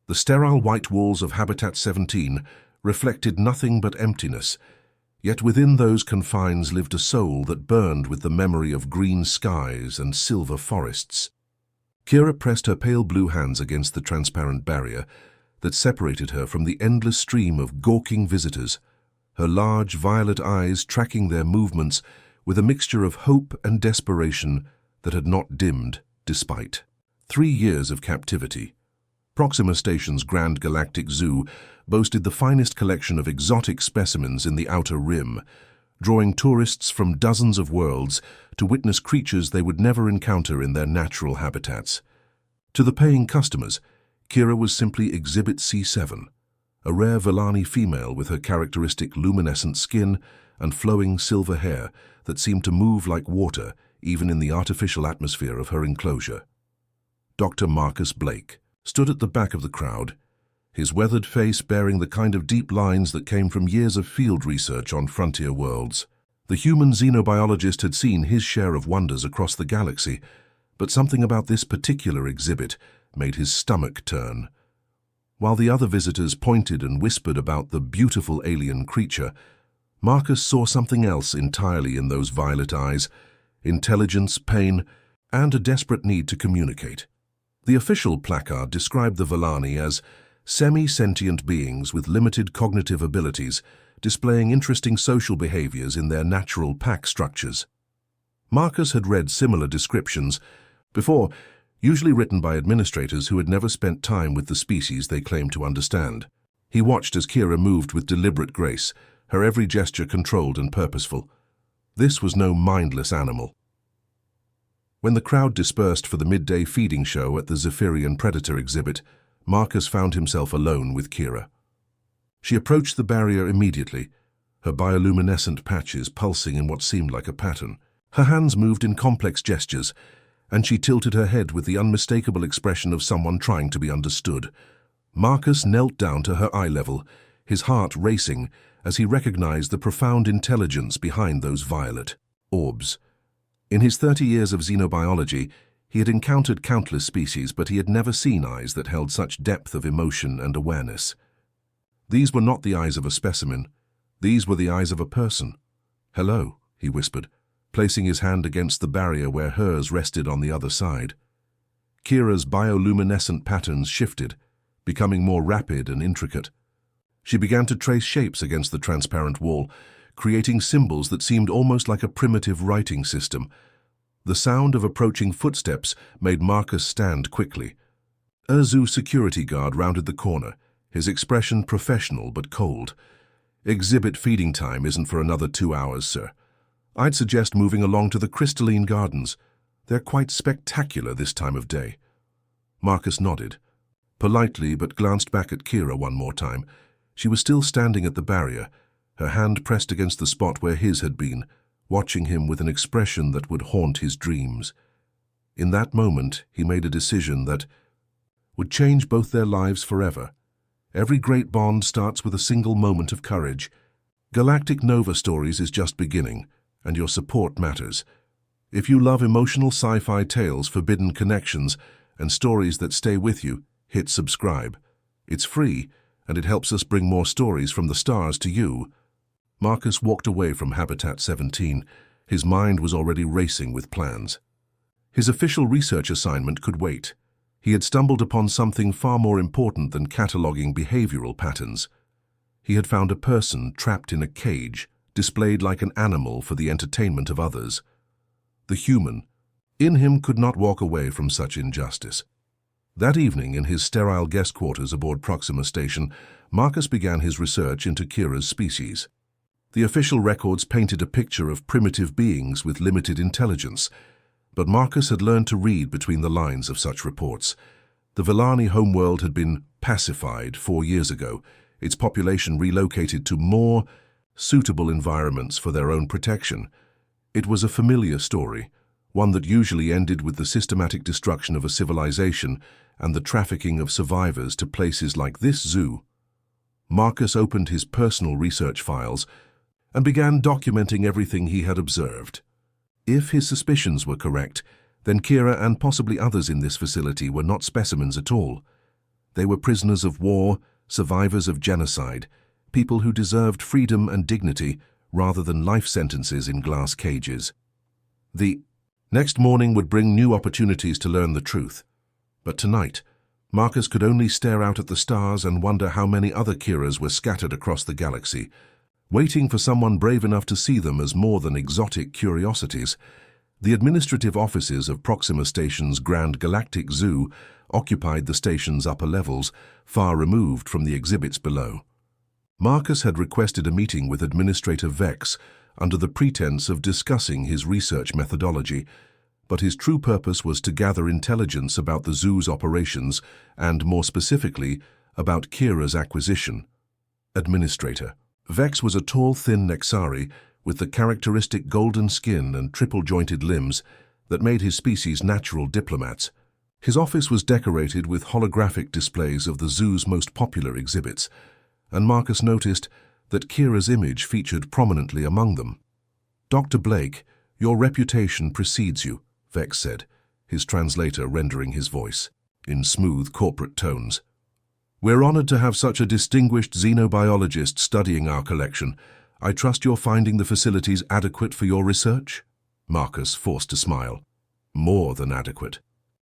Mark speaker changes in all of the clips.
Speaker 1: The sterile white walls of Habitat 17 reflected nothing but emptiness, yet within those confines lived a soul that burned with the memory of green skies and silver forests. Kira pressed her pale blue hands against the transparent barrier that separated her from the endless stream of gawking visitors, her large violet eyes tracking their movements with a mixture of hope and desperation that had not dimmed despite 3 years of captivity. Proxima Station's Grand Galactic Zoo boasted the finest collection of exotic specimens in the Outer Rim, drawing tourists from dozens of worlds to witness creatures they would never encounter in their natural habitats. To the paying customers, Kira was simply Exhibit C7, a rare Vellani female with her characteristic luminescent skin and flowing silver hair that seemed to move like water even in the artificial atmosphere of her enclosure. Dr. Marcus Blake stood at the back of the crowd, his weathered face bearing the kind of deep lines that came from years of field research on frontier worlds. The human xenobiologist had seen his share of wonders across the galaxy, but something about this particular exhibit made his stomach turn. While the other visitors pointed and whispered about the beautiful alien creature, Marcus saw something else entirely in those violet eyes: intelligence, pain, and a desperate need to communicate. The official placard described the Vellani as semi-sentient beings with limited cognitive abilities, displaying interesting social behaviors in their natural pack structures. Marcus had read similar descriptions before, usually written by administrators who had never spent time with the species they claimed to understand. He watched as Kira moved with deliberate grace, her every gesture controlled and purposeful. This was no mindless animal. When the crowd dispersed for the midday feeding show at the Zephyrian Predator exhibit, Marcus found himself alone with Kira. She approached the barrier immediately, her bioluminescent patches pulsing in what seemed like a pattern. Her hands moved in complex gestures, and she tilted her head with the unmistakable expression of someone trying to be understood. Marcus knelt down to her eye level, his heart racing as he recognized the profound intelligence behind those violet orbs. In his 30 years of xenobiology, he had encountered countless species, but he had never seen eyes that held such depth of emotion and awareness. These were not the eyes of a specimen. These were the eyes of a person. "Hello," he whispered, placing his hand against the barrier where hers rested on the other side. Kira's bioluminescent patterns shifted, becoming more rapid and intricate. She began to trace shapes against the transparent wall, creating symbols that seemed almost like a primitive writing system. The sound of approaching footsteps made Marcus stand quickly. A zoo security guard rounded the corner, his expression professional but cold. "Exhibit feeding time isn't for another 2 hours, sir. I'd suggest moving along to the crystalline gardens. They're quite spectacular this time of day." Marcus nodded, politely, but glanced back at Kira one more time. She was still standing at the barrier, her hand pressed against the spot where his had been, watching him with an expression that would haunt his dreams. In that moment, he made a decision that would change both their lives forever. Every great bond starts with a single moment of courage. Galactic Nova Stories is just beginning, and your support matters. If you love emotional sci-fi tales, forbidden connections, and stories that stay with you, hit subscribe. It's free, and it helps us bring more stories from the stars to you. Marcus walked away from Habitat 17. His mind was already racing with plans. His official research assignment could wait. He had stumbled upon something far more important than cataloging behavioral patterns. He had found a person trapped in a cage, displayed like an animal for the entertainment of others. The human in him could not walk away from such injustice. That evening, in his sterile guest quarters aboard Proxima Station, Marcus began his research into Kira's species. The official records painted a picture of primitive beings with limited intelligence, but Marcus had learned to read between the lines of such reports. The Vellani homeworld had been pacified 4 years ago, its population relocated to more suitable environments for their own protection. It was a familiar story, one that usually ended with the systematic destruction of a civilization and the trafficking of survivors to places like this zoo. Marcus opened his personal research files and began documenting everything he had observed. If his suspicions were correct, then Kira and possibly others in this facility were not specimens at all. They were prisoners of war, survivors of genocide, people who deserved freedom and dignity rather than life sentences in glass cages. The next morning would bring new opportunities to learn the truth. But tonight, Marcus could only stare out at the stars and wonder how many other Kiras were scattered across the galaxy, waiting for someone brave enough to see them as more than exotic curiosities. The administrative offices of Proxima Station's Grand Galactic Zoo occupied the station's upper levels, far removed from the exhibits below. Marcus had requested a meeting with Administrator Vex under the pretense of discussing his research methodology, but his true purpose was to gather intelligence about the zoo's operations and, more specifically, about Kira's acquisition. Administrator Vex was a tall, thin Nexari with the characteristic golden skin and triple-jointed limbs that made his species natural diplomats. His office was decorated with holographic displays of the zoo's most popular exhibits, and Marcus noticed that Kira's image featured prominently among them. "Dr. Blake, your reputation precedes you," Vex said, his translator rendering his voice in smooth corporate tones. "We're honored to have such a distinguished xenobiologist studying our collection. I trust you're finding the facilities adequate for your research?" Marcus forced a smile. "More than adequate.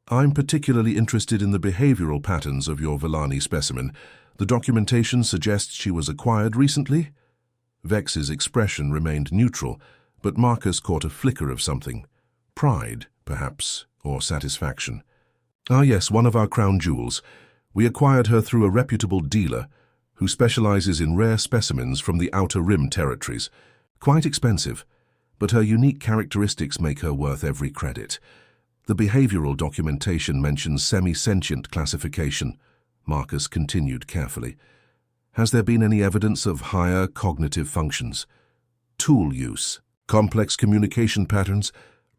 Speaker 1: I'm particularly interested in the behavioral patterns of your Vellani specimen. The documentation suggests she was acquired recently?" Vex's expression remained neutral, but Marcus caught a flicker of something. Pride, perhaps, or satisfaction. "Ah yes, one of our crown jewels. We acquired her through a reputable dealer who specializes in rare specimens from the Outer Rim territories. Quite expensive, but her unique characteristics make her worth every credit. The behavioral documentation mentions semi-sentient classification," Marcus continued carefully. "Has there been any evidence of higher cognitive functions? Tool use, complex communication patterns,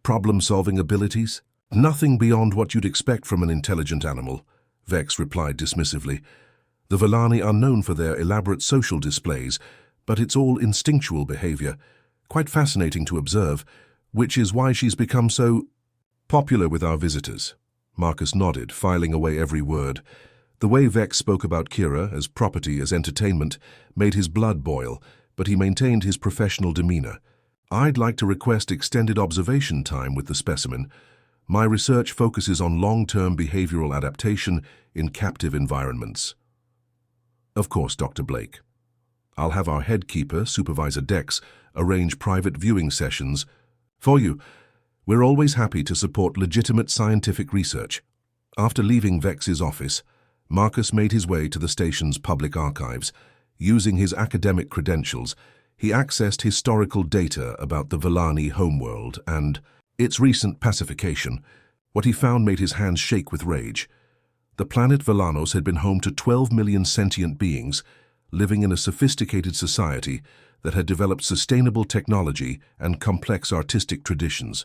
Speaker 1: problem-solving abilities?" "Nothing beyond what you'd expect from an intelligent animal," Vex replied dismissively. "The Vellani are known for their elaborate social displays, but it's all instinctual behavior. Quite fascinating to observe, which is why she's become so popular with our visitors." Marcus nodded, filing away every word. The way Vex spoke about Kira as property, as entertainment, made his blood boil, but he maintained his professional demeanor. "I'd like to request extended observation time with the specimen. My research focuses on long-term behavioral adaptation in captive environments." "Of course, Dr. Blake. I'll have our head keeper, Supervisor Dex, arrange private viewing sessions for you. We're always happy to support legitimate scientific research." After leaving Vex's office, Marcus made his way to the station's public archives. Using his academic credentials, he accessed historical data about the Vellani homeworld and its recent pacification. What he found made his hands shake with rage. The planet Vellanos had been home to 12 million sentient beings, living in a sophisticated society that had developed sustainable technology and complex artistic traditions.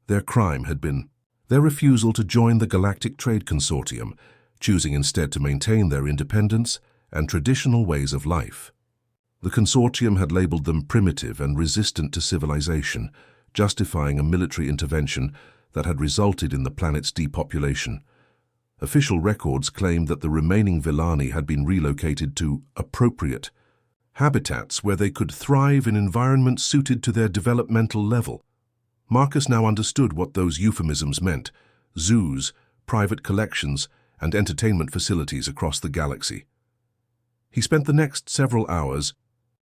Speaker 1: Their crime had been their refusal to join the Galactic Trade Consortium, choosing instead to maintain their independence and traditional ways of life. The consortium had labeled them primitive and resistant to civilization, justifying a military intervention that had resulted in the planet's depopulation. Official records claimed that the remaining Vellani had been relocated to appropriate habitats where they could thrive in environments suited to their developmental level. Marcus now understood what those euphemisms meant: zoos, private collections, and entertainment facilities across the galaxy. He spent the next several hours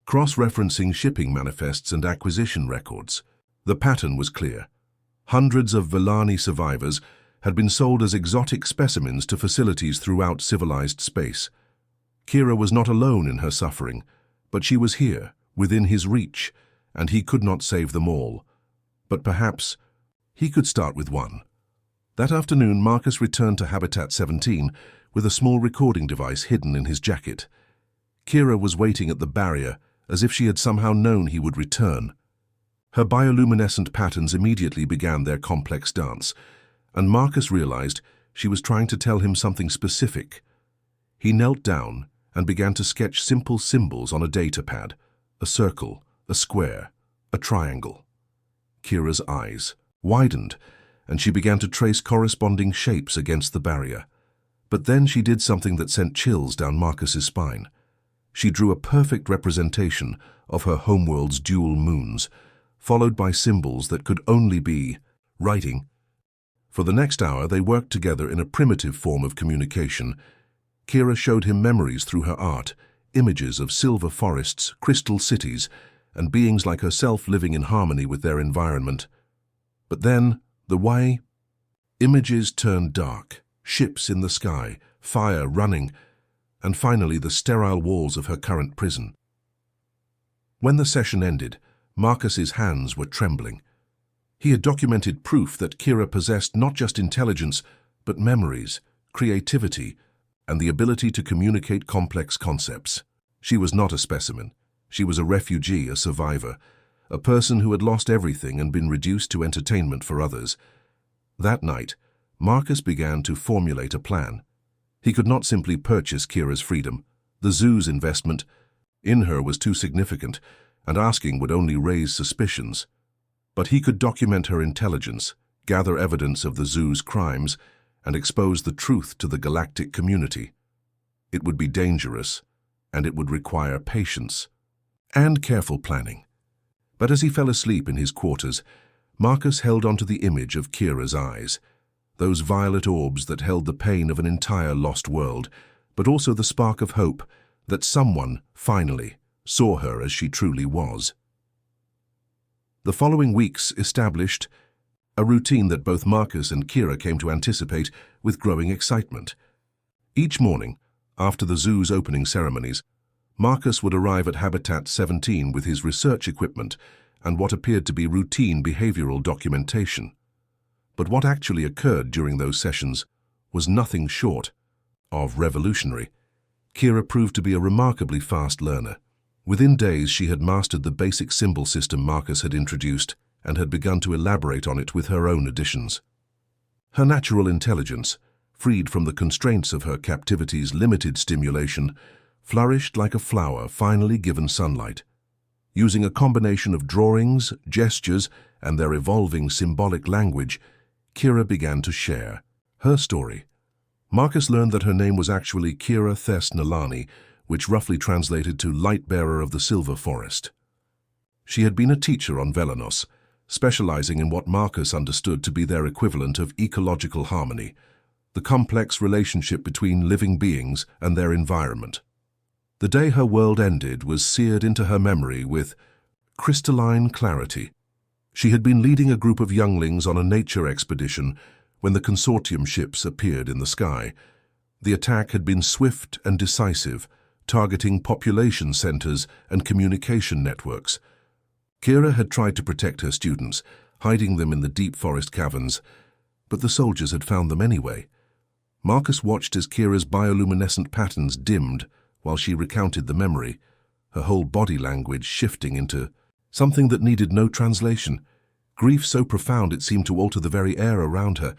Speaker 1: cross-referencing shipping manifests and acquisition records. The pattern was clear. Hundreds of Vellani survivors had been sold as exotic specimens to facilities throughout civilized space. Kira was not alone in her suffering, but she was here, within his reach, and he could not save them all. But perhaps he could start with one. That afternoon, Marcus returned to Habitat 17 with a small recording device hidden in his jacket. Kira was waiting at the barrier, as if she had somehow known he would return. Her bioluminescent patterns immediately began their complex dance, and Marcus realized she was trying to tell him something specific. He knelt down and began to sketch simple symbols on a data pad: a circle, a square, a triangle. Kira's eyes widened, and she began to trace corresponding shapes against the barrier. But then she did something that sent chills down Marcus's spine. She drew a perfect representation of her homeworld's dual moons, followed by symbols that could only be writing. For the next hour, they worked together in a primitive form of communication. Kira showed him memories through her art, images of silver forests, crystal cities, and beings like herself living in harmony with their environment. But then, the way images turned dark, ships in the sky, fire running, and finally the sterile walls of her current prison. When the session ended, Marcus's hands were trembling. He had documented proof that Kira possessed not just intelligence, but memories, creativity, and the ability to communicate complex concepts. She was not a specimen. She was a refugee, a survivor, a person who had lost everything and been reduced to entertainment for others. That night, Marcus began to formulate a plan. He could not simply purchase Kira's freedom. The zoo's investment in her was too significant, and asking would only raise suspicions. But he could document her intelligence, gather evidence of the zoo's crimes, and expose the truth to the galactic community. It would be dangerous, and it would require patience and careful planning. But as he fell asleep in his quarters, Marcus held onto the image of Kira's eyes, those violet orbs that held the pain of an entire lost world, but also the spark of hope that someone, finally, saw her as she truly was. The following weeks established a routine that both Marcus and Kira came to anticipate with growing excitement. Each morning, after the zoo's opening ceremonies, Marcus would arrive at Habitat 17 with his research equipment and what appeared to be routine behavioral documentation. But what actually occurred during those sessions was nothing short of revolutionary. Kira proved to be a remarkably fast learner. Within days, she had mastered the basic symbol system Marcus had introduced and had begun to elaborate on it with her own additions. Her natural intelligence, freed from the constraints of her captivity's limited stimulation, flourished like a flower finally given sunlight. Using a combination of drawings, gestures, and their evolving symbolic language, Kira began to share her story. Marcus learned that her name was actually Kira Thes Nalani, which roughly translated to Light-Bearer of the Silver Forest. She had been a teacher on Velanos, specializing in what Marcus understood to be their equivalent of ecological harmony, the complex relationship between living beings and their environment. The day her world ended was seared into her memory with crystalline clarity. She had been leading a group of younglings on a nature expedition when the consortium ships appeared in the sky. The attack had been swift and decisive, targeting population centers and communication networks. Kira had tried to protect her students, hiding them in the deep forest caverns, but the soldiers had found them anyway. Marcus watched as Kira's bioluminescent patterns dimmed while she recounted the memory, her whole body language shifting into something that needed no translation, grief so profound it seemed to alter the very air around her.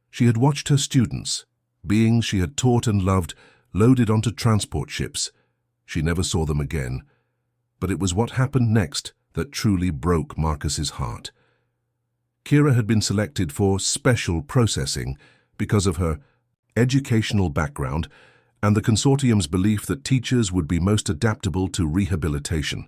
Speaker 1: She had watched her students, beings she had taught and loved, loaded onto transport ships. She never saw them again. But it was what happened next that truly broke Marcus's heart. Kira had been selected for special processing because of her educational background and the consortium's belief that teachers would be most adaptable to rehabilitation.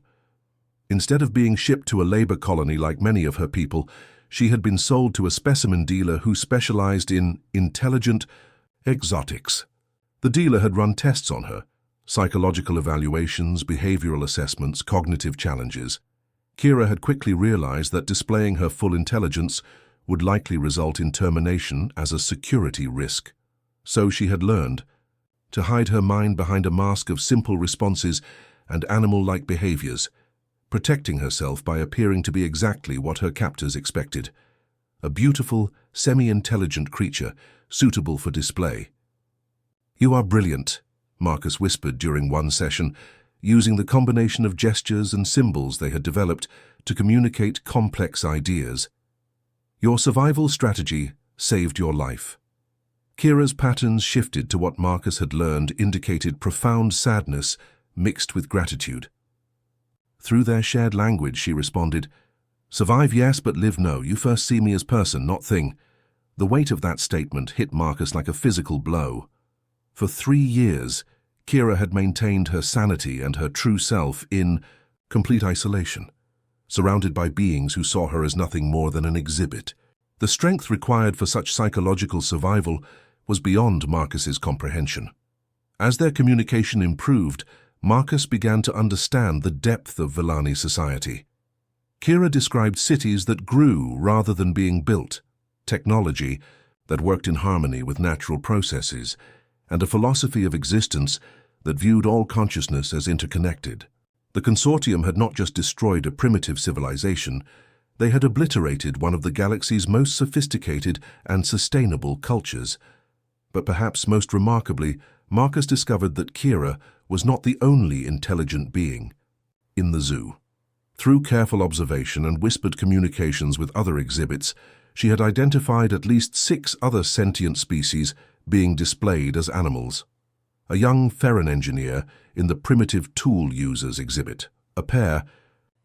Speaker 1: Instead of being shipped to a labor colony like many of her people, she had been sold to a specimen dealer who specialized in intelligent exotics. The dealer had run tests on her, psychological evaluations, behavioral assessments, cognitive challenges. Kira had quickly realized that displaying her full intelligence would likely result in termination as a security risk. So she had learned to hide her mind behind a mask of simple responses and animal-like behaviors, protecting herself by appearing to be exactly what her captors expected, a beautiful, semi-intelligent creature suitable for display. "You are brilliant," Marcus whispered during one session, using the combination of gestures and symbols they had developed to communicate complex ideas. "Your survival strategy saved your life." Kira's patterns shifted to what Marcus had learned indicated profound sadness mixed with gratitude. Through their shared language, she responded, "Survive, yes, but live, no. You first see me as person, not thing." The weight of that statement hit Marcus like a physical blow. For 3 years, Kira had maintained her sanity and her true self in complete isolation, surrounded by beings who saw her as nothing more than an exhibit. The strength required for such psychological survival was beyond Marcus's comprehension. As their communication improved, Marcus began to understand the depth of Villani society. Kira described cities that grew rather than being built, technology that worked in harmony with natural processes, and a philosophy of existence that viewed all consciousness as interconnected. The consortium had not just destroyed a primitive civilization, they had obliterated one of the galaxy's most sophisticated and sustainable cultures. But perhaps most remarkably, Marcus discovered that Kira was not the only intelligent being in the zoo. Through careful observation and whispered communications with other exhibits, she had identified at least 6 other sentient species being displayed as animals. A young Ferran engineer in the Primitive Tool Users exhibit, a pair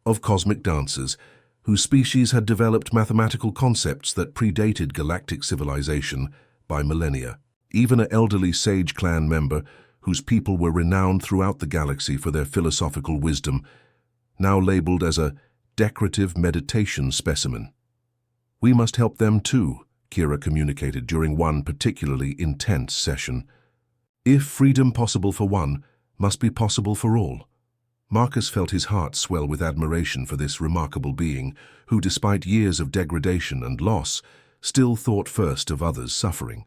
Speaker 1: of cosmic dancers whose species had developed mathematical concepts that predated galactic civilization by millennia. Even an elderly Sage clan member whose people were renowned throughout the galaxy for their philosophical wisdom, now labeled as a decorative meditation specimen. "We must help them too," Kira communicated during one particularly intense session. "If freedom possible for one, must be possible for all." Marcus felt his heart swell with admiration for this remarkable being who, despite years of degradation and loss, still thought first of others' suffering.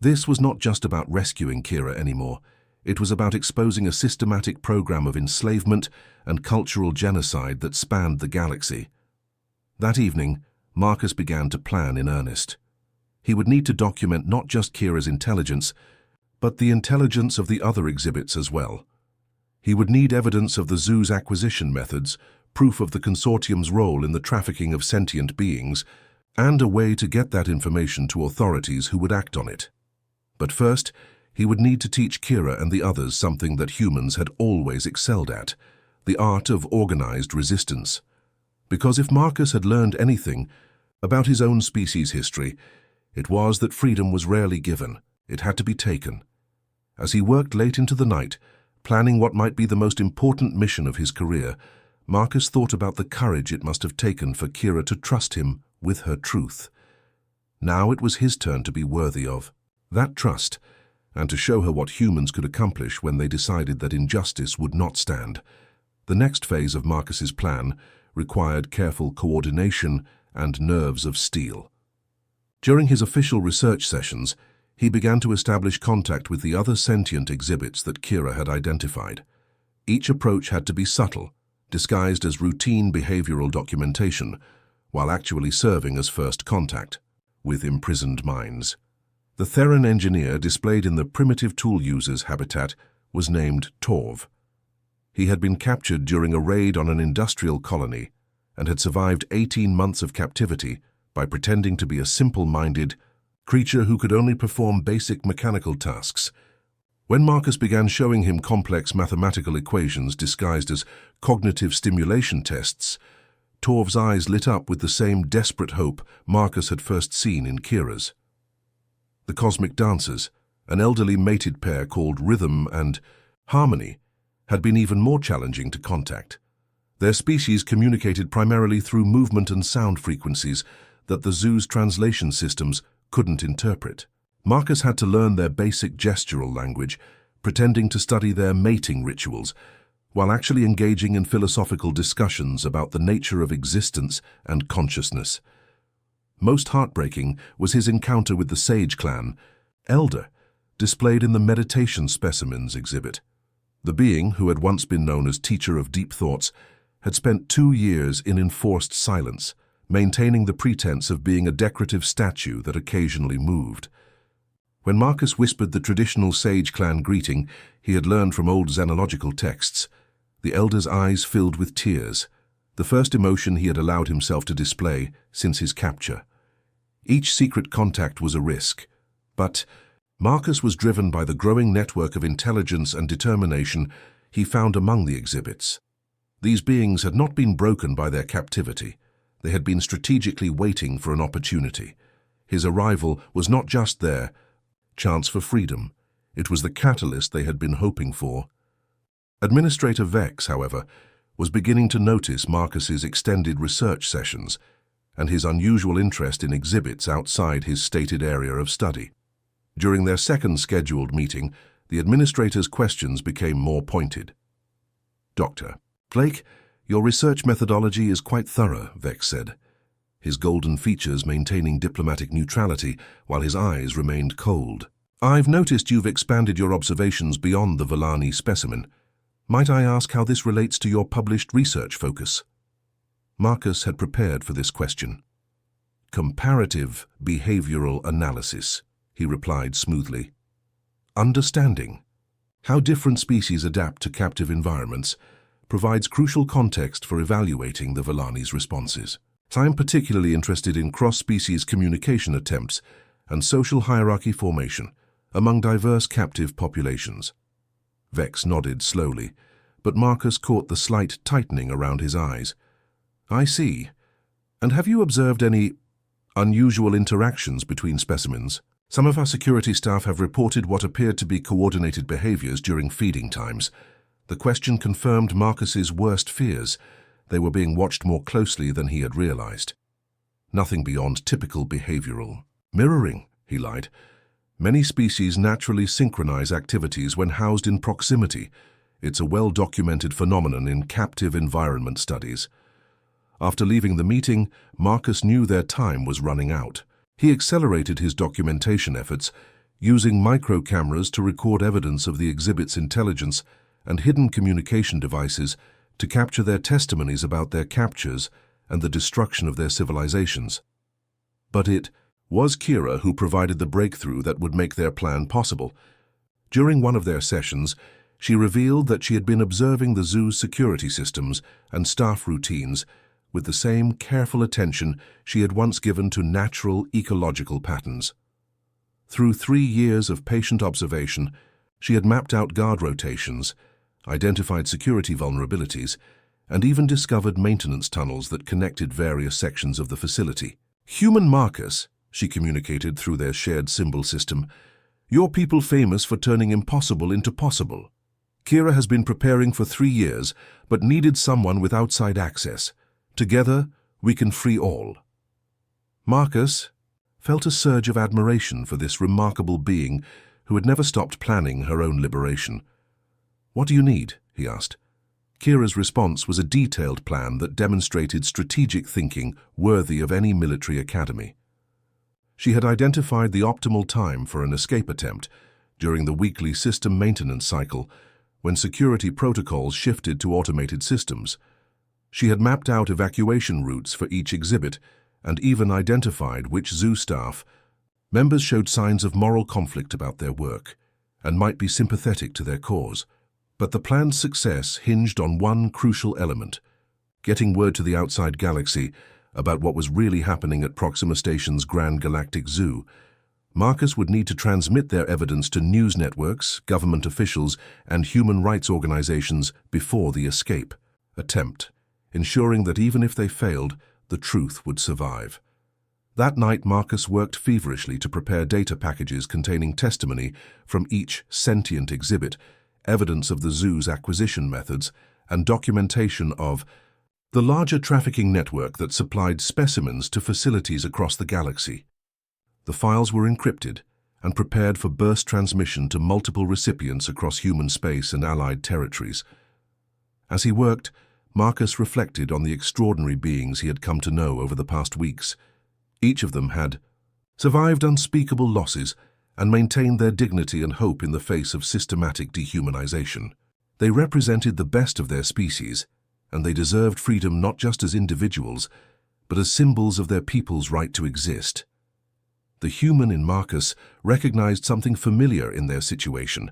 Speaker 1: This was not just about rescuing Kira anymore. It was about exposing a systematic program of enslavement and cultural genocide that spanned the galaxy. That evening, Marcus began to plan in earnest. He would need to document not just Kira's intelligence, but the intelligence of the other exhibits as well. He would need evidence of the zoo's acquisition methods, proof of the consortium's role in the trafficking of sentient beings, and a way to get that information to authorities who would act on it. But first, he would need to teach Kira and the others something that humans had always excelled at, the art of organized resistance. Because if Marcus had learned anything about his own species' history, it was that freedom was rarely given, it had to be taken. As he worked late into the night, planning what might be the most important mission of his career, Marcus thought about the courage it must have taken for Kira to trust him with her truth. Now it was his turn to be worthy of that trust, and to show her what humans could accomplish when they decided that injustice would not stand. The next phase of Marcus's plan required careful coordination and nerves of steel. During his official research sessions, he began to establish contact with the other sentient exhibits that Kira had identified. Each approach had to be subtle, disguised as routine behavioral documentation, while actually serving as first contact with imprisoned minds. The Theran engineer displayed in the Primitive Tool Users habitat was named Torv. He had been captured during a raid on an industrial colony and had survived 18 months of captivity by pretending to be a simple-minded creature who could only perform basic mechanical tasks. When Marcus began showing him complex mathematical equations disguised as cognitive stimulation tests, Torv's eyes lit up with the same desperate hope Marcus had first seen in Kira's. The Cosmic Dancers, an elderly mated pair called Rhythm and Harmony, had been even more challenging to contact. Their species communicated primarily through movement and sound frequencies that the zoo's translation systems couldn't interpret. Marcus had to learn their basic gestural language, pretending to study their mating rituals, while actually engaging in philosophical discussions about the nature of existence and consciousness. Most heartbreaking was his encounter with the Sage clan, Elder, displayed in the Meditation Specimens exhibit. The being, who had once been known as Teacher of Deep Thoughts, had spent 2 years in enforced silence, maintaining the pretense of being a decorative statue that occasionally moved. When Marcus whispered the traditional Sage clan greeting he had learned from old xenological texts, the Elder's eyes filled with tears, the first emotion he had allowed himself to display since his capture. Each secret contact was a risk, but Marcus was driven by the growing network of intelligence and determination he found among the exhibits. These beings had not been broken by their captivity. They had been strategically waiting for an opportunity. His arrival was not just their chance for freedom. It was the catalyst they had been hoping for. Administrator Vex, however, was beginning to notice Marcus's extended research sessions and his unusual interest in exhibits outside his stated area of study. During their second scheduled meeting, the administrator's questions became more pointed. "Dr. Blake, your research methodology is quite thorough," Vex said, his golden features maintaining diplomatic neutrality while his eyes remained cold. "I've noticed you've expanded your observations beyond the Villani specimen. Might I ask how this relates to your published research focus?" Marcus had prepared for this question. "Comparative behavioral analysis," he replied smoothly. "Understanding how different species adapt to captive environments provides crucial context for evaluating the Villani's responses. I'm particularly interested in cross-species communication attempts and social hierarchy formation among diverse captive populations." Vex nodded slowly, but Marcus caught the slight tightening around his eyes. "I see. And have you observed any unusual interactions between specimens? Some of our security staff have reported what appeared to be coordinated behaviors during feeding times." The question confirmed Marcus's worst fears. They were being watched more closely than he had realized. "Nothing beyond typical behavioral mirroring," he lied. "Many species naturally synchronize activities when housed in proximity. It's a well-documented phenomenon in captive environment studies." After leaving the meeting, Marcus knew their time was running out. He accelerated his documentation efforts, using micro-cameras to record evidence of the exhibit's intelligence and hidden communication devices to capture their testimonies about their captures and the destruction of their civilizations. But it was Kira who provided the breakthrough that would make their plan possible. During one of their sessions, she revealed that she had been observing the zoo's security systems and staff routines with the same careful attention she had once given to natural ecological patterns. Through 3 years of patient observation, she had mapped out guard rotations, identified security vulnerabilities, and even discovered maintenance tunnels that connected various sections of the facility. "Human Marcus," she communicated through their shared symbol system, "your people famous for turning impossible into possible. Kira has been preparing for 3 years, but needed someone with outside access. Together, we can free all." Marcus felt a surge of admiration for this remarkable being who had never stopped planning her own liberation. "What do you need?" he asked. Kira's response was a detailed plan that demonstrated strategic thinking worthy of any military academy. She had identified the optimal time for an escape attempt during the weekly system maintenance cycle when security protocols shifted to automated systems. She had mapped out evacuation routes for each exhibit and even identified which zoo staff members showed signs of moral conflict about their work and might be sympathetic to their cause. But the plan's success hinged on one crucial element: getting word to the outside galaxy about what was really happening at Proxima Station's Grand Galactic Zoo. Marcus would need to transmit their evidence to news networks, government officials, and human rights organizations before the escape attempt, ensuring that even if they failed, the truth would survive. That night, Marcus worked feverishly to prepare data packages containing testimony from each sentient exhibit, evidence of the zoo's acquisition methods, and documentation of the larger trafficking network that supplied specimens to facilities across the galaxy. The files were encrypted and prepared for burst transmission to multiple recipients across human space and allied territories. As he worked, Marcus reflected on the extraordinary beings he had come to know over the past weeks. Each of them had survived unspeakable losses and maintained their dignity and hope in the face of systematic dehumanization. They represented the best of their species, and they deserved freedom not just as individuals, but as symbols of their people's right to exist. The human in Marcus recognized something familiar in their situation,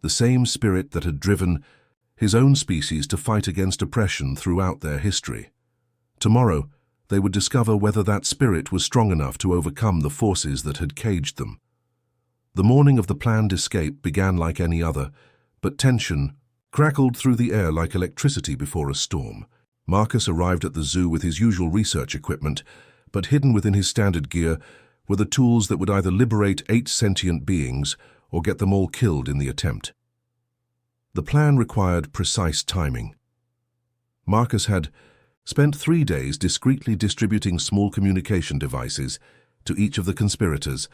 Speaker 1: the same spirit that had driven his own species to fight against oppression throughout their history. Tomorrow, they would discover whether that spirit was strong enough to overcome the forces that had caged them. The morning of the planned escape began like any other, but tension crackled through the air like electricity before a storm. Marcus arrived at the zoo with his usual research equipment, but hidden within his standard gear were the tools that would either liberate 8 sentient beings or get them all killed in the attempt. The plan required precise timing. Marcus had spent 3 days discreetly distributing small communication devices to each of the conspirators,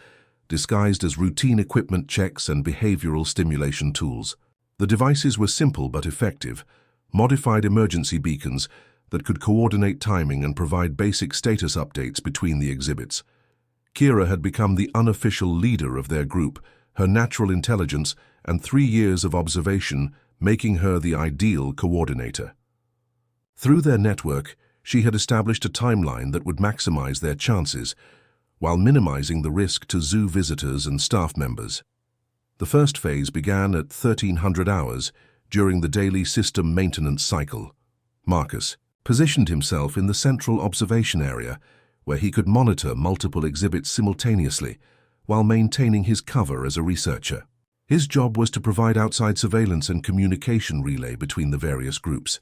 Speaker 1: disguised as routine equipment checks and behavioral stimulation tools. The devices were simple but effective, modified emergency beacons that could coordinate timing and provide basic status updates between the exhibits. Kira had become the unofficial leader of their group, her natural intelligence and 3 years of observation making her the ideal coordinator. Through their network, she had established a timeline that would maximize their chances, while minimizing the risk to zoo visitors and staff members. The first phase began at 1300 hours during the daily system maintenance cycle. Marcus positioned himself in the central observation area, where he could monitor multiple exhibits simultaneously while maintaining his cover as a researcher. His job was to provide outside surveillance and communication relay between the various groups.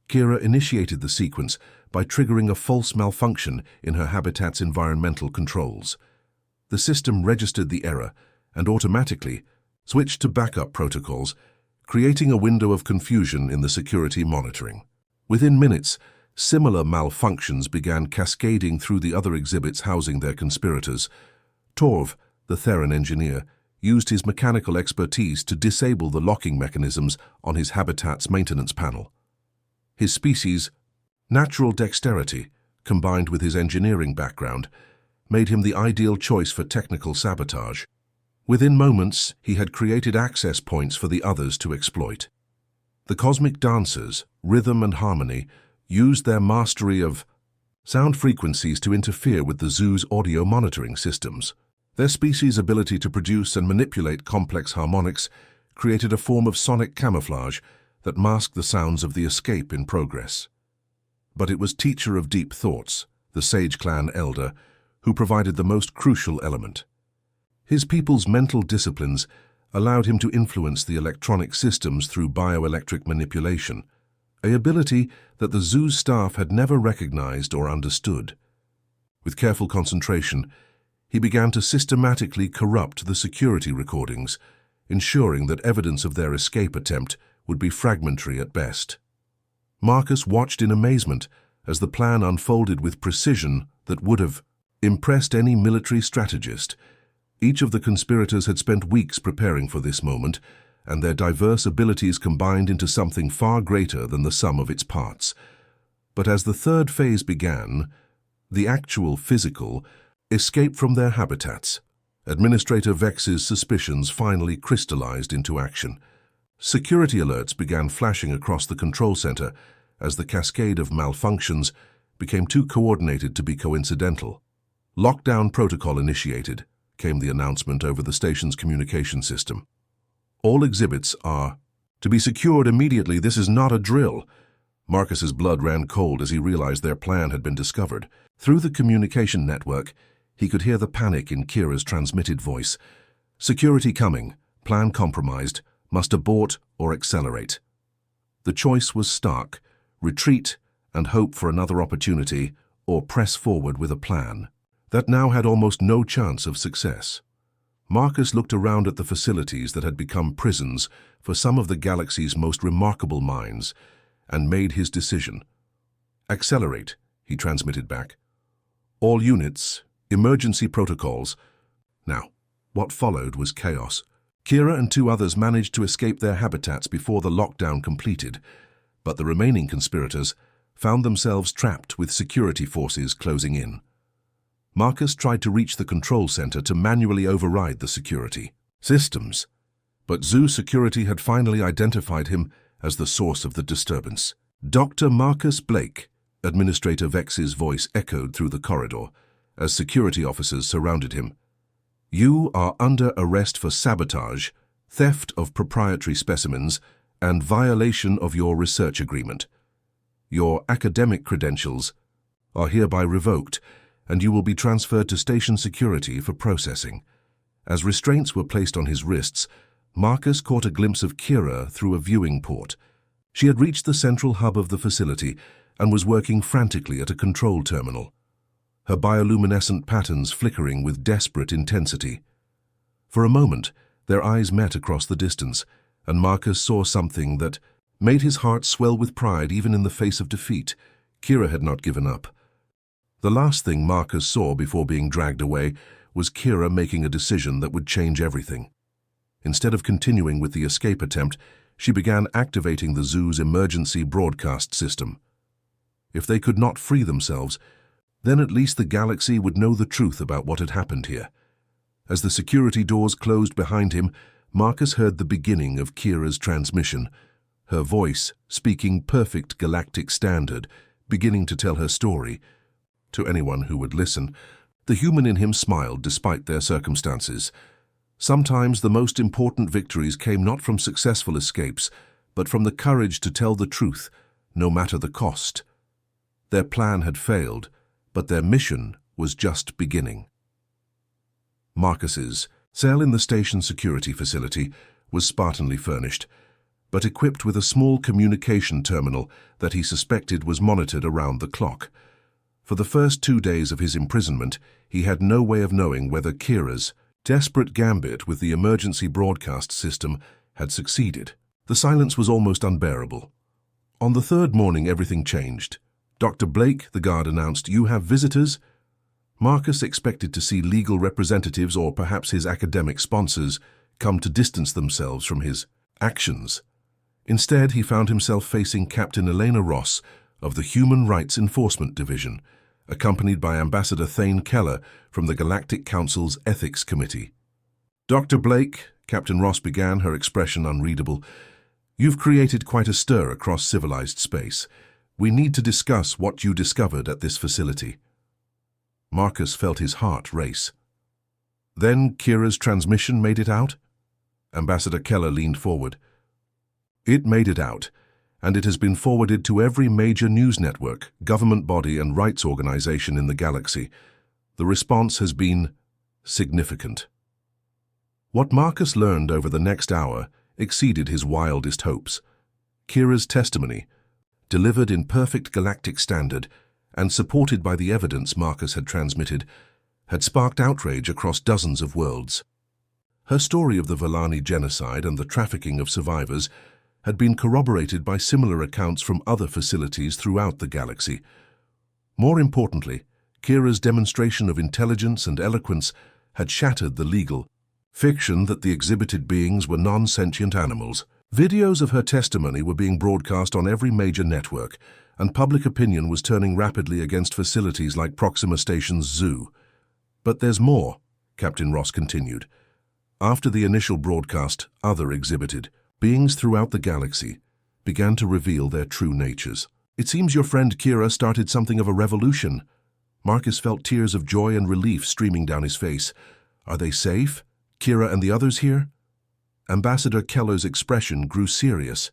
Speaker 1: Kira initiated the sequence by triggering a false malfunction in her habitat's environmental controls. The system registered the error and automatically switched to backup protocols, creating a window of confusion in the security monitoring. Within minutes, similar malfunctions began cascading through the other exhibits housing their conspirators. Torv, the Theron engineer, used his mechanical expertise to disable the locking mechanisms on his habitat's maintenance panel. His species' natural dexterity, combined with his engineering background, made him the ideal choice for technical sabotage. Within moments, he had created access points for the others to exploit. The cosmic dancers, rhythm and harmony, used their mastery of sound frequencies to interfere with the zoo's audio monitoring systems. Their species' ability to produce and manipulate complex harmonics created a form of sonic camouflage that masked the sounds of the escape in progress. But it was Teacher of Deep Thoughts, the Sage Clan elder, who provided the most crucial element. His people's mental disciplines allowed him to influence the electronic systems through bioelectric manipulation, an ability that the zoo's staff had never recognized or understood. With careful concentration, he began to systematically corrupt the security recordings, ensuring that evidence of their escape attempt would be fragmentary at best. Marcus watched in amazement as the plan unfolded with precision that would have impressed any military strategist. Each of the conspirators had spent weeks preparing for this moment, and their diverse abilities combined into something far greater than the sum of its parts. But as the third phase began, the actual physical escape from their habitats, Administrator Vex's suspicions finally crystallized into action. Security alerts began flashing across the control center as the cascade of malfunctions became too coordinated to be coincidental. Lockdown protocol initiated, came the announcement over the station's communication system. All exhibits are to be secured immediately. This is not a drill. Marcus's blood ran cold as he realized their plan had been discovered. Through the communication network, he could hear the panic in Kira's transmitted voice. Security coming, plan compromised, must abort or accelerate. The choice was stark: retreat and hope for another opportunity, or press forward with a plan that now had almost no chance of success. Marcus looked around at the facilities that had become prisons for some of the galaxy's most remarkable minds and made his decision. Accelerate, he transmitted back. All units, emergency protocols. Now, what followed was chaos. Kira and 2 others managed to escape their habitats before the lockdown completed, but the remaining conspirators found themselves trapped with security forces closing in. Marcus tried to reach the control center to manually override the security systems, but zoo security had finally identified him as the source of the disturbance. Dr. Marcus Blake, Administrator Vex's voice echoed through the corridor as security officers surrounded him. You are under arrest for sabotage, theft of proprietary specimens, and violation of your research agreement. Your academic credentials are hereby revoked, and you will be transferred to station security for processing. As restraints were placed on his wrists, Marcus caught a glimpse of Kira through a viewing port. She had reached the central hub of the facility and was working frantically at a control terminal, her bioluminescent patterns flickering with desperate intensity. For a moment, Their eyes met across the distance, and Marcus saw something that made his heart swell with pride even in the face of defeat. Kira had not given up. The last thing Marcus saw before being dragged away was Kira making a decision that would change everything. Instead of continuing with the escape attempt, she began activating the zoo's emergency broadcast system. If they could not free themselves, then at least the galaxy would know the truth about what had happened here. As the security doors closed behind him, Marcus heard the beginning of Kira's transmission, her voice, speaking perfect galactic standard, beginning to tell her story. To anyone who would listen, the human in him smiled despite their circumstances. Sometimes the most important victories came not from successful escapes, but from the courage to tell the truth, no matter the cost. Their plan had failed, but their mission was just beginning. Marcus's cell in the station security facility was spartanly furnished, but equipped with a small communication terminal that he suspected was monitored around the clock. For the first 2 days of his imprisonment, he had no way of knowing whether Kira's desperate gambit with the emergency broadcast system had succeeded. The silence was almost unbearable. On the third morning, everything changed. "Dr. Blake," the guard announced, "you have visitors." Marcus expected to see legal representatives or perhaps his academic sponsors come to distance themselves from his actions. Instead, he found himself facing Captain Elena Ross of the Human Rights Enforcement Division, accompanied by Ambassador Thane Keller from the Galactic Council's Ethics Committee. "Dr. Blake," Captain Ross began, her expression unreadable, "you've created quite a stir across civilized space. We need to discuss what you discovered at this facility." Marcus felt his heart race. "Then Kira's transmission made it out?" Ambassador Keller leaned forward. "It made it out, and it has been forwarded to every major news network, government body, and rights organization in the galaxy. The response has been significant." What Marcus learned over the next hour exceeded his wildest hopes. Kira's testimony, delivered in perfect galactic standard and supported by the evidence Marcus had transmitted, had sparked outrage across dozens of worlds. Her story of the Vellani genocide and the trafficking of survivors had been corroborated by similar accounts from other facilities throughout the galaxy. More importantly, Kira's demonstration of intelligence and eloquence had shattered the legal fiction that the exhibited beings were non-sentient animals. Videos of her testimony were being broadcast on every major network, and public opinion was turning rapidly against facilities like Proxima Station's zoo. "But there's more," Captain Ross continued. After the initial broadcast, other exhibited beings throughout the galaxy began to reveal their true natures. "It seems your friend Kira started something of a revolution." Marcus felt tears of joy and relief streaming down his face. "Are they safe? Kira and the others here?" Ambassador Keller's expression grew serious.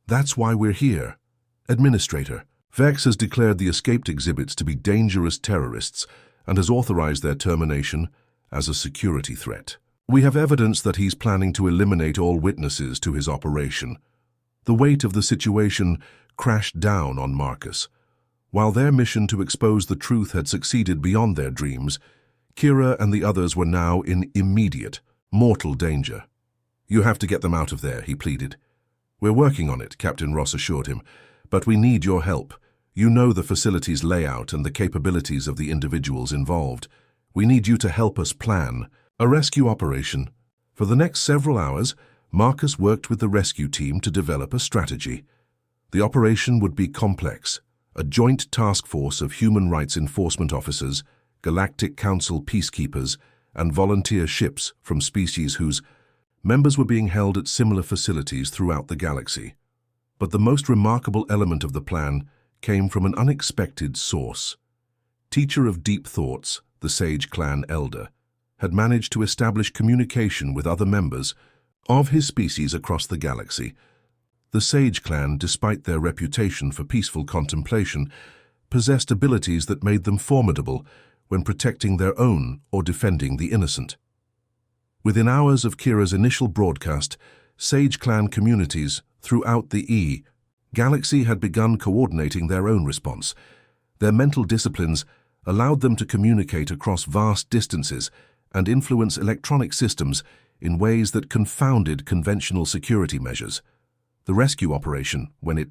Speaker 1: "That's why we're here. Administrator, Vex has declared the escaped exhibits to be dangerous terrorists and has authorized their termination as a security threat. We have evidence that he's planning to eliminate all witnesses to his operation." The weight of the situation crashed down on Marcus. While their mission to expose the truth had succeeded beyond their dreams, Kira and the others were now in immediate, mortal danger. "You have to get them out of there," he pleaded. "We're working on it," Captain Ross assured him, "but we need your help. You know the facility's layout and the capabilities of the individuals involved. We need you to help us plan a rescue operation." For the next several hours, Marcus worked with the rescue team to develop a strategy. The operation would be complex. A joint task force of human rights enforcement officers, Galactic Council peacekeepers, and volunteer ships from species whose members were being held at similar facilities throughout the galaxy. But the most remarkable element of the plan came from an unexpected source. Teacher of Deep Thoughts, the Sage Clan elder, had managed to establish communication with other members of his species across the galaxy. The Sage Clan, despite their reputation for peaceful contemplation, possessed abilities that made them formidable when protecting their own or defending the innocent. Within hours of Kira's initial broadcast, Sage Clan communities throughout the galaxy had begun coordinating their own response. Their mental disciplines allowed them to communicate across vast distances and influence electronic systems in ways that confounded conventional security measures. The rescue operation, when it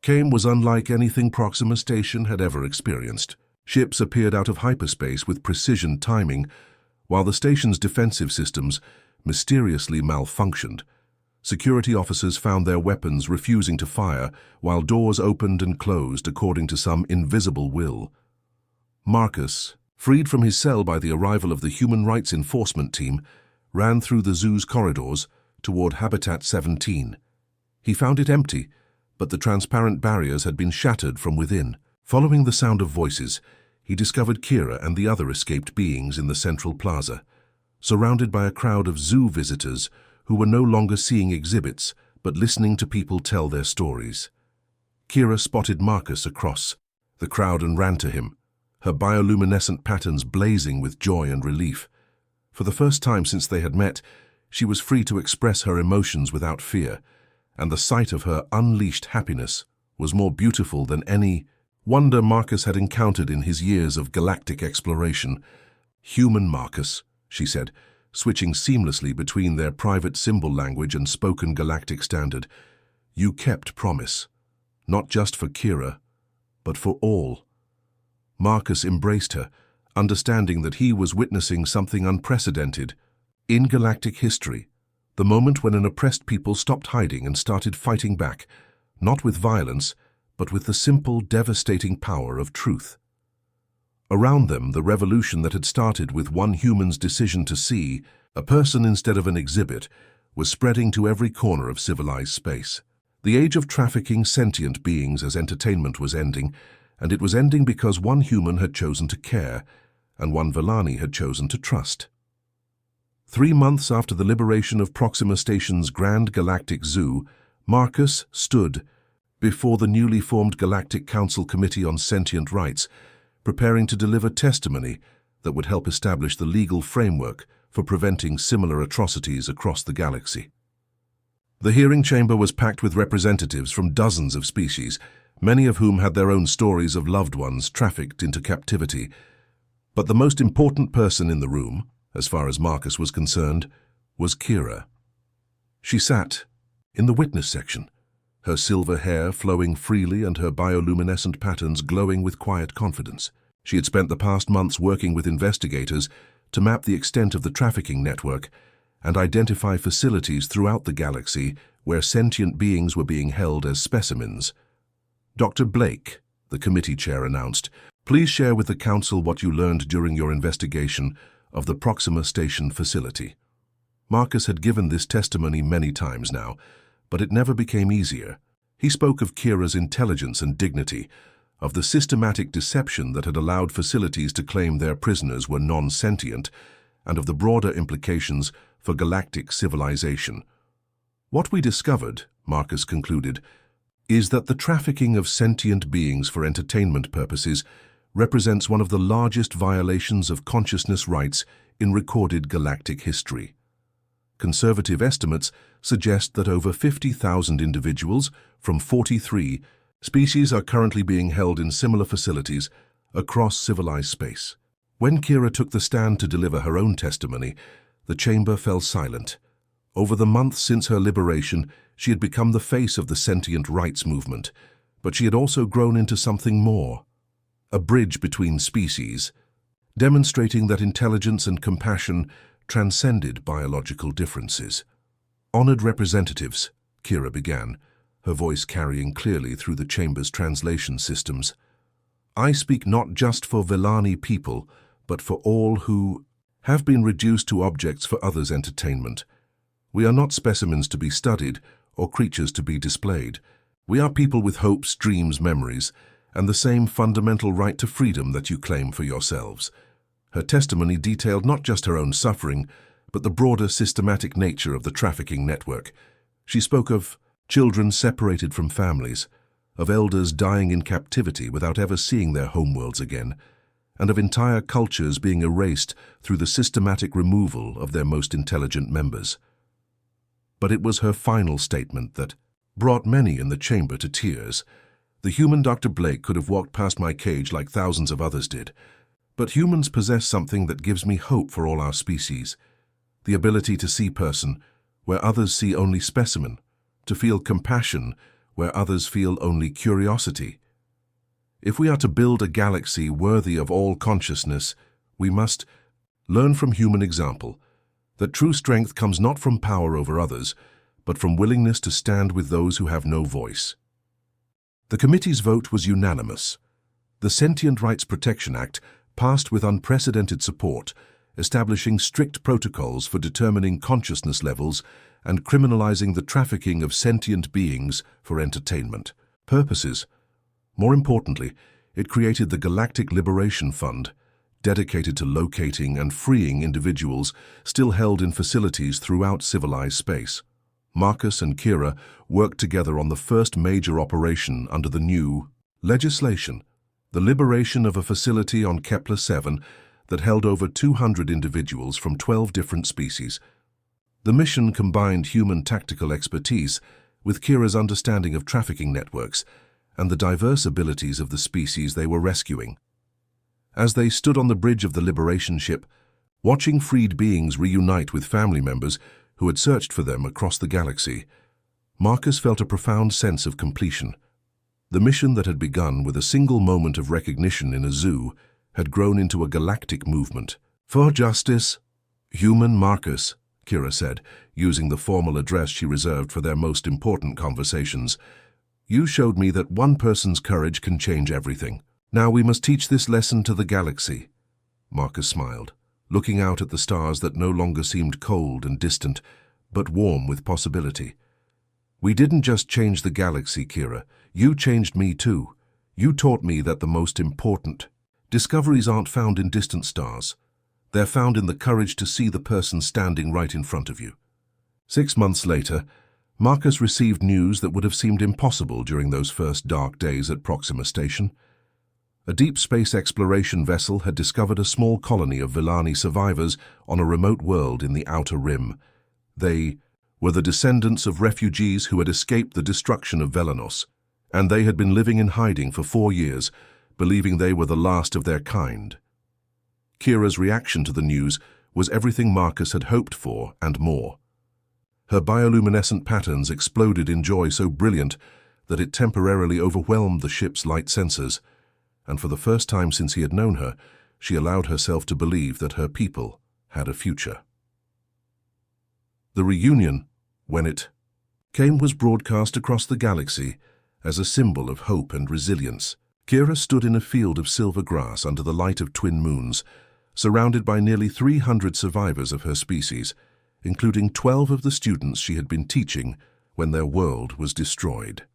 Speaker 1: came, was unlike anything Proxima Station had ever experienced. Ships appeared out of hyperspace with precision timing, while the station's defensive systems mysteriously malfunctioned. Security officers found their weapons refusing to fire, while doors opened and closed according to some invisible will. Marcus, freed from his cell by the arrival of the Human Rights Enforcement Team, ran through the zoo's corridors toward Habitat 17. He found it empty, but the transparent barriers had been shattered from within. Following the sound of voices, he discovered Kira and the other escaped beings in the central plaza, surrounded by a crowd of zoo visitors who were no longer seeing exhibits but listening to people tell their stories. Kira spotted Marcus across the crowd and ran to him, her bioluminescent patterns blazing with joy and relief. For the first time since they had met, she was free to express her emotions without fear, and the sight of her unleashed happiness was more beautiful than any wonder Marcus had encountered in his years of galactic exploration. "Human Marcus," she said, switching seamlessly between their private symbol language and spoken galactic standard. "You kept promise, not just for Kira, but for all." Marcus embraced her, understanding that he was witnessing something unprecedented in galactic history, the moment when an oppressed people stopped hiding and started fighting back, not with violence, but with the simple, devastating power of truth. Around them, the revolution that had started with one human's decision to see, a person instead of an exhibit, was spreading to every corner of civilized space. The age of trafficking sentient beings as entertainment was ending, and it was ending because one human had chosen to care, and one Villani had chosen to trust. 3 months after the liberation of Proxima Station's Grand Galactic Zoo, Marcus stood before the newly formed Galactic Council Committee on Sentient Rights, preparing to deliver testimony that would help establish the legal framework for preventing similar atrocities across the galaxy. The hearing chamber was packed with representatives from dozens of species, many of whom had their own stories of loved ones trafficked into captivity. But the most important person in the room, as far as Marcus was concerned, was Kira. She sat in the witness section, her silver hair flowing freely and her bioluminescent patterns glowing with quiet confidence. She had spent the past months working with investigators to map the extent of the trafficking network and identify facilities throughout the galaxy where sentient beings were being held as specimens. "Dr. Blake," the committee chair announced, "please share with the council what you learned during your investigation of the Proxima Station facility." Marcus had given this testimony many times now, but it never became easier. He spoke of Kira's intelligence and dignity, of the systematic deception that had allowed facilities to claim their prisoners were non-sentient, and of the broader implications for galactic civilization. "What we discovered," Marcus concluded, "is that the trafficking of sentient beings for entertainment purposes represents one of the largest violations of consciousness rights in recorded galactic history. Conservative estimates suggest that over 50,000 individuals from 43 species are currently being held in similar facilities across civilized space." When Kira took the stand to deliver her own testimony, the chamber fell silent. Over the months since her liberation, she had become the face of the sentient rights movement, but she had also grown into something more, a bridge between species, demonstrating that intelligence and compassion transcended biological differences. "Honored representatives," Kira began, her voice carrying clearly through the chamber's translation systems, "I speak not just for Villani people, but for all who have been reduced to objects for others' entertainment. We are not specimens to be studied or creatures to be displayed. We are people with hopes, dreams, memories, and the same fundamental right to freedom that you claim for yourselves." Her testimony detailed not just her own suffering, but the broader systematic nature of the trafficking network. She spoke of children separated from families, of elders dying in captivity without ever seeing their homeworlds again, and of entire cultures being erased through the systematic removal of their most intelligent members. But it was her final statement that brought many in the chamber to tears. "The human Dr. Blake could have walked past my cage like thousands of others did. But humans possess something that gives me hope for all our species. the ability to see person where others see only specimen, to feel compassion where others feel only curiosity. If we are to build a galaxy worthy of all consciousness, we must learn from human example that true strength comes not from power over others, but from willingness to stand with those who have no voice. The committee's vote was unanimous. The Sentient Rights Protection Act passed with unprecedented support, establishing strict protocols for determining consciousness levels and criminalizing the trafficking of sentient beings for entertainment purposes. More importantly, it created the Galactic Liberation Fund, dedicated to locating and freeing individuals still held in facilities throughout civilized space. Marcus and Kira worked together on the first major operation under the new legislation, the liberation of a facility on Kepler-7 that held over 200 individuals from 12 different species. The mission combined human tactical expertise with Kira's understanding of trafficking networks and the diverse abilities of the species they were rescuing. As they stood on the bridge of the liberation ship, watching freed beings reunite with family members who had searched for them across the galaxy, Marcus felt a profound sense of completion. The mission that had begun with a single moment of recognition in a zoo had grown into a galactic movement. "For justice, human Marcus," Kira said, using the formal address she reserved for their most important conversations. "You showed me that one person's courage can change everything. Now we must teach this lesson to the galaxy." Marcus smiled, looking out at the stars that no longer seemed cold and distant, but warm with possibility. "We didn't just change the galaxy, Kira. You changed me too. You taught me that the most important discoveries aren't found in distant stars. They're found in the courage to see the person standing right in front of you." 6 months later, Marcus received news that would have seemed impossible during those first dark days at Proxima Station. A deep space exploration vessel had discovered a small colony of Villani survivors on a remote world in the Outer Rim. They were the descendants of refugees who had escaped the destruction of Velanos, and they had been living in hiding for 4 years, believing they were the last of their kind. Kira's reaction to the news was everything Marcus had hoped for and more. Her bioluminescent patterns exploded in joy so brilliant that it temporarily overwhelmed the ship's light sensors, and for the first time since he had known her, she allowed herself to believe that her people had a future. The reunion, when it came, was broadcast across the galaxy as a symbol of hope and resilience. Kira stood in a field of silver grass under the light of twin moons, surrounded by nearly 300 survivors of her species, including 12 of the students she had been teaching when their world was destroyed.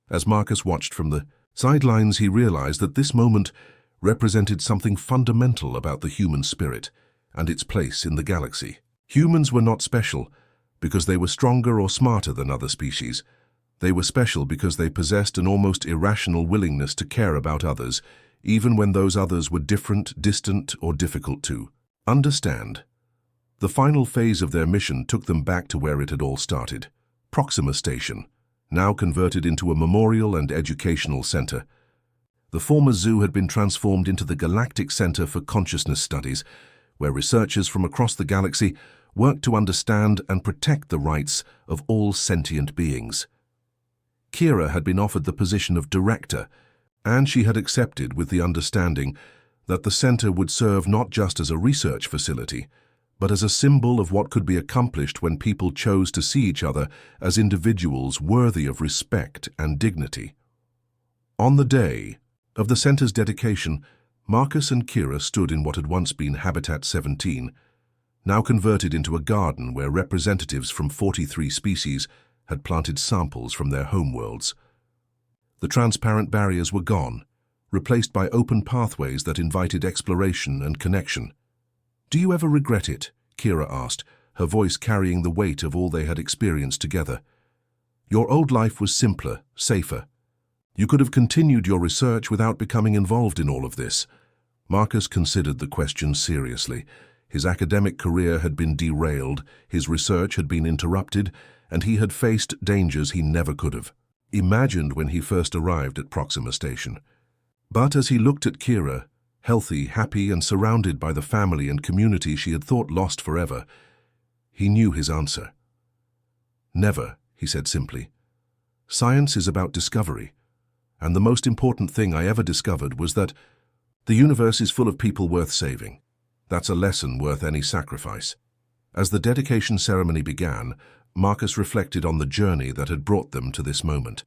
Speaker 1: As Marcus watched from the sidelines, he realized that this moment represented something fundamental about the human spirit and its place in the galaxy. Humans were not special because they were stronger or smarter than other species. They were special because they possessed an almost irrational willingness to care about others, even when those others were different, distant, or difficult to understand. The final phase of their mission took them back to where it had all started, Proxima Station, now converted into a memorial and educational center. The former zoo had been transformed into the Galactic Center for Consciousness Studies, where researchers from across the galaxy worked to understand and protect the rights of all sentient beings. Kira had been offered the position of director, and she had accepted with the understanding that the center would serve not just as a research facility, but as a symbol of what could be accomplished when people chose to see each other as individuals worthy of respect and dignity. On the day of the center's dedication, Marcus and Kira stood in what had once been Habitat 17, now converted into a garden where representatives from 43 species had planted samples from their homeworlds. The transparent barriers were gone, replaced by open pathways that invited exploration and connection. "Do you ever regret it?" Kira asked, her voice carrying the weight of all they had experienced together. "Your old life was simpler, safer. You could have continued your research without becoming involved in all of this." Marcus considered the question seriously. His academic career had been derailed, his research had been interrupted, and he had faced dangers he never could have imagined when he first arrived at Proxima Station. But as he looked at Kira, healthy, happy, and surrounded by the family and community she had thought lost forever. He knew his answer. "Never," he said simply. "Science is about discovery, and the most important thing I ever discovered was that the universe is full of people worth saving. That's a lesson worth any sacrifice." As the dedication ceremony began, Marcus reflected on the journey that had brought them to this moment.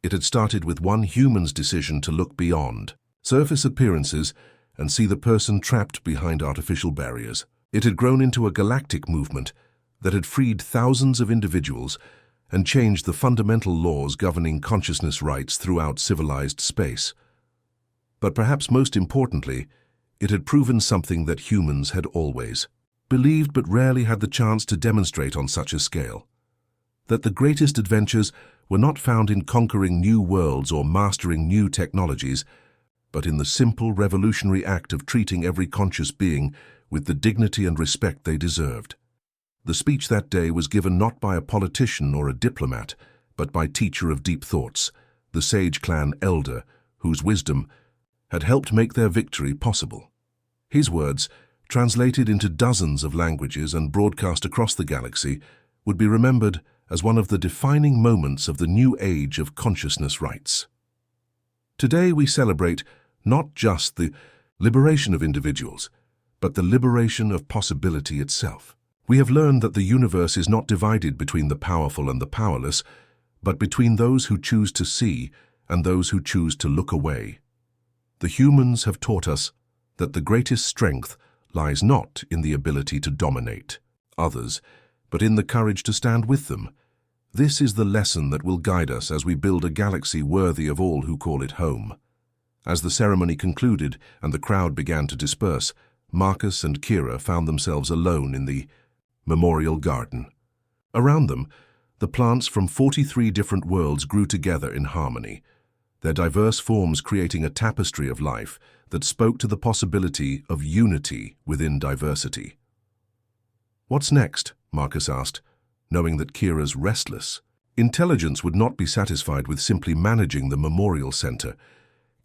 Speaker 1: It had started with one human's decision to look beyond surface appearances and see the person trapped behind artificial barriers. It had grown into a galactic movement that had freed thousands of individuals and changed the fundamental laws governing consciousness rights throughout civilized space. But perhaps most importantly, it had proven something that humans had always believed but rarely had the chance to demonstrate on such a scale. That the greatest adventures were not found in conquering new worlds or mastering new technologies, but in the simple revolutionary act of treating every conscious being with the dignity and respect they deserved. The speech that day was given not by a politician or a diplomat, but by teacher of deep thoughts, the Sage Clan elder, whose wisdom had helped make their victory possible. His words, translated into dozens of languages and broadcast across the galaxy, would be remembered as one of the defining moments of the new age of consciousness rights. Today we celebrate not just the liberation of individuals, but the liberation of possibility itself. We have learned that the universe is not divided between the powerful and the powerless, but between those who choose to see and those who choose to look away. The humans have taught us that the greatest strength lies not in the ability to dominate others, but in the courage to stand with them. This is the lesson that will guide us as we build a galaxy worthy of all who call it home. As the ceremony concluded and the crowd began to disperse, Marcus and Kira found themselves alone in the memorial garden. Around them, the plants from 43 different worlds grew together in harmony, their diverse forms creating a tapestry of life that spoke to the possibility of unity within diversity. "What's next?" Marcus asked, knowing that Kira's restless intelligence would not be satisfied with simply managing the memorial center.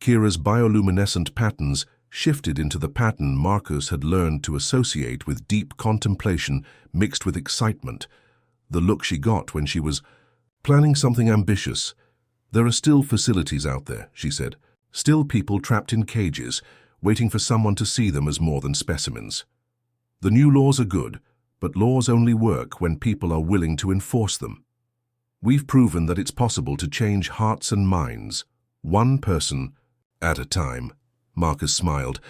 Speaker 1: Kira's bioluminescent patterns shifted into the pattern Marcus had learned to associate with deep contemplation mixed with excitement, the look she got when she was planning something ambitious. "There are still facilities out there," she said. "Still people trapped in cages, waiting for someone to see them as more than specimens. The new laws are good, but laws only work when people are willing to enforce them. We've proven that it's possible to change hearts and minds, one person at a time." Marcus smiled,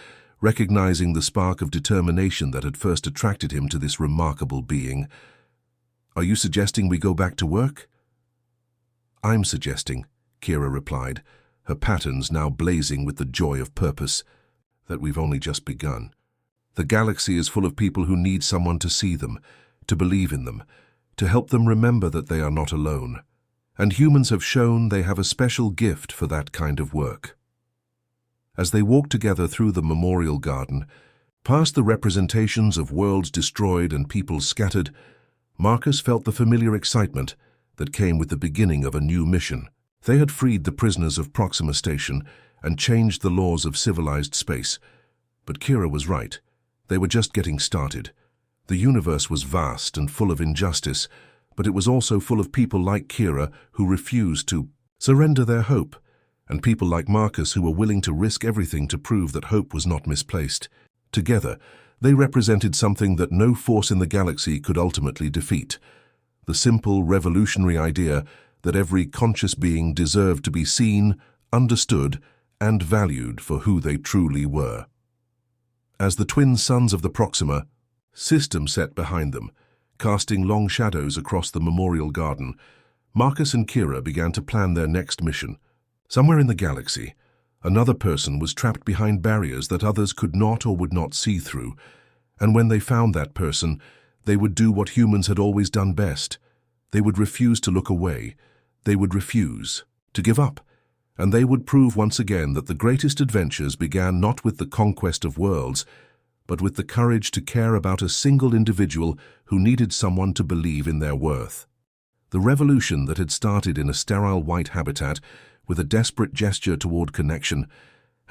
Speaker 1: recognizing the spark of determination that had first attracted him to this remarkable being. "Are you suggesting we go back to work?" "I'm suggesting," Kira replied, her patterns now blazing with the joy of purpose, "that we've only just begun. The galaxy is full of people who need someone to see them, to believe in them, to help them remember that they are not alone. And humans have shown they have a special gift for that kind of work." As they walked together through the memorial garden, past the representations of worlds destroyed and peoples scattered, Marcus felt the familiar excitement that came with the beginning of a new mission. They had freed the prisoners of Proxima Station and changed the laws of civilized space. But Kira was right. They were just getting started. The universe was vast and full of injustice, but it was also full of people like Kira who refused to surrender their hope, and people like Marcus who were willing to risk everything to prove that hope was not misplaced. Together, they represented something that no force in the galaxy could ultimately defeat: the simple, revolutionary idea that every conscious being deserved to be seen, understood, and valued for who they truly were. As the twin suns of the Proxima system set behind them, casting long shadows across the memorial garden, Marcus and Kira began to plan their next mission. Somewhere in the galaxy, another person was trapped behind barriers that others could not or would not see through, and when they found that person, they would do what humans had always done best. They would refuse to look away. They would refuse to give up, and they would prove once again that the greatest adventures began not with the conquest of worlds, but with the courage to care about a single individual who needed someone to believe in their worth. The revolution that had started in a sterile white habitat with a desperate gesture toward connection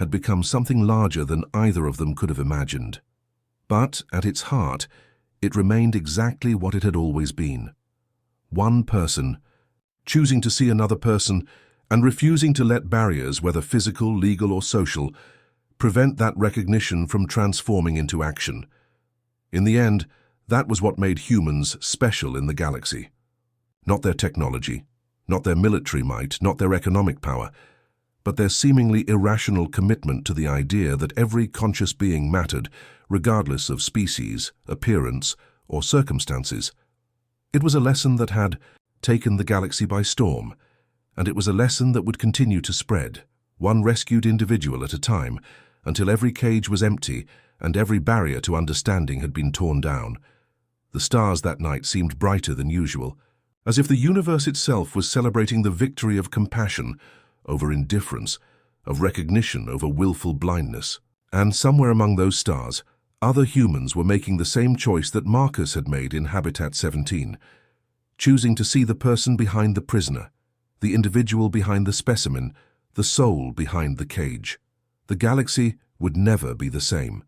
Speaker 1: had become something larger than either of them could have imagined. But, at its heart, it remained exactly what it had always been. One person, choosing to see another person and refusing to let barriers, whether physical, legal or social, prevent that recognition from transforming into action. In the end, that was what made humans special in the galaxy. Not their technology, not their military might, not their economic power, but their seemingly irrational commitment to the idea that every conscious being mattered, regardless of species, appearance, or circumstances. It was a lesson that had taken the galaxy by storm, and it was a lesson that would continue to spread, one rescued individual at a time, until every cage was empty and every barrier to understanding had been torn down. The stars that night seemed brighter than usual, as if the universe itself was celebrating the victory of compassion over indifference, of recognition over willful blindness. And somewhere among those stars, other humans were making the same choice that Marcus had made in Habitat 17, choosing to see the person behind the prisoner, the individual behind the specimen, the soul behind the cage. The galaxy would never be the same.